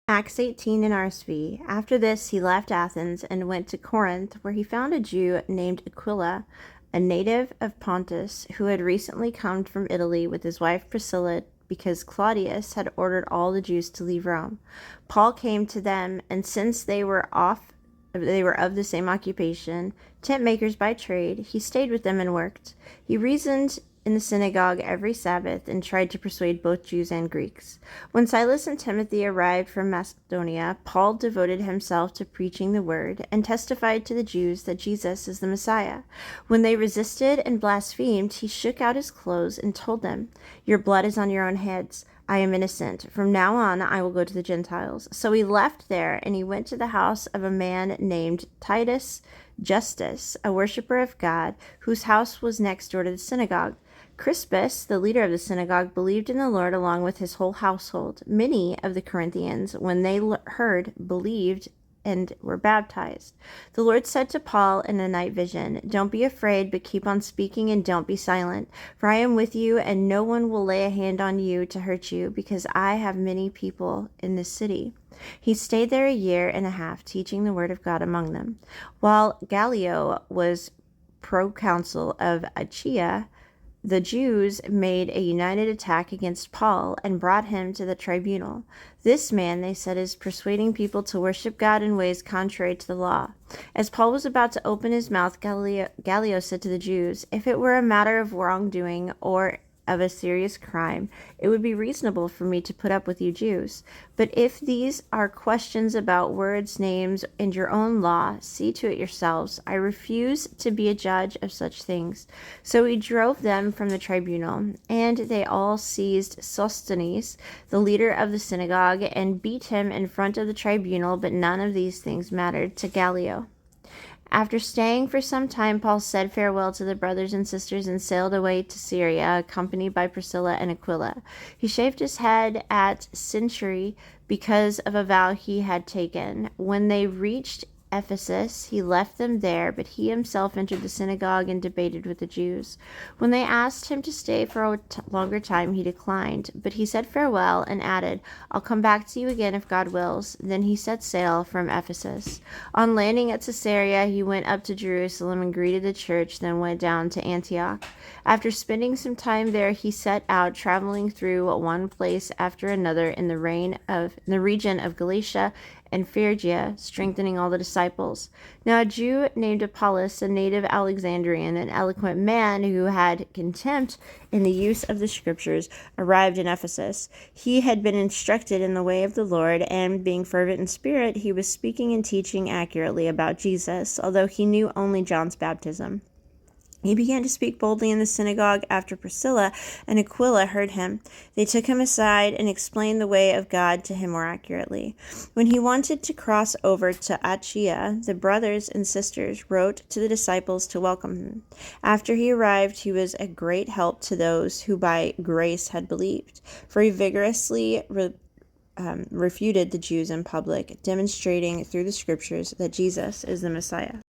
Acts 18 in NRSV. After this, he left Athens and went to Corinth, where he found a Jew named Aquila, a native of Pontus, who had recently come from Italy with his wife Priscilla because Claudius had ordered all the Jews to leave Rome. Paul came to them, and since they were of the same occupation, tent makers by trade, he stayed with them and worked. He reasoned in the synagogue every Sabbath and tried to persuade both Jews and Greeks. When Silas and Timothy arrived from Macedonia, Paul devoted himself to preaching the word and testified to the Jews that Jesus is the Messiah. When they resisted and blasphemed, he shook out his clothes and told them, "Your blood is on your own heads. I am innocent. From now on, I will go to the Gentiles." So he left there, and he went to the house of a man named Titus Justus, a worshiper of God, whose house was next door to the synagogue. Crispus, the leader of the synagogue, believed in the Lord along with his whole household. Many of the Corinthians, when they heard, believed and were baptized. The Lord said to Paul in a night vision, "Don't be afraid, but keep on speaking and don't be silent, for I am with you, and no one will lay a hand on you to hurt you, because I have many people in this city." He stayed there 1.5 years, teaching the word of God among them. While Gallio was proconsul of Achaia, the Jews made a united attack against Paul and brought him to the tribunal. "This man," they said, "is persuading people to worship God in ways contrary to the law." As Paul was about to open his mouth, Gallio said to the Jews, "If it were a matter of wrongdoing or of a serious crime, it would be reasonable for me to put up with you Jews. But if these are questions about words, names, and your own law, see to it yourselves. I refuse to be a judge of such things." So he drove them from the tribunal, and they all seized Sosthenes, the leader of the synagogue, and beat him in front of the tribunal, but none of these things mattered to Gallio. After staying for some time, Paul said farewell to the brothers and sisters and sailed away to Syria, accompanied by Priscilla and Aquila. He shaved his head at Cenchreae because of a vow he had taken. When they reached Ephesus, he left them there, but he himself entered the synagogue and debated with the Jews. When they asked him to stay for a longer time, he declined, but he said farewell and added, "I'll come back to you again if God wills." Then he set sail from Ephesus. On landing at Caesarea, he went up to Jerusalem and greeted the church, then went down to Antioch. After spending some time there, he set out, traveling through one place after another in the region of Galatia and Phrygia, strengthening all the disciples. Now a Jew named Apollos, a native Alexandrian, an eloquent man who had contempt in the use of the scriptures, arrived in Ephesus. He had been instructed in the way of the Lord, and being fervent in spirit, he was speaking and teaching accurately about Jesus, although he knew only John's baptism. He began to speak boldly in the synagogue after Priscilla and Aquila heard him. They took him aside and explained the way of God to him more accurately. When he wanted to cross over to Achaia, the brothers and sisters wrote to the disciples to welcome him. After he arrived, he was a great help to those who by grace had believed, for he vigorously refuted the Jews in public, demonstrating through the scriptures that Jesus is the Messiah.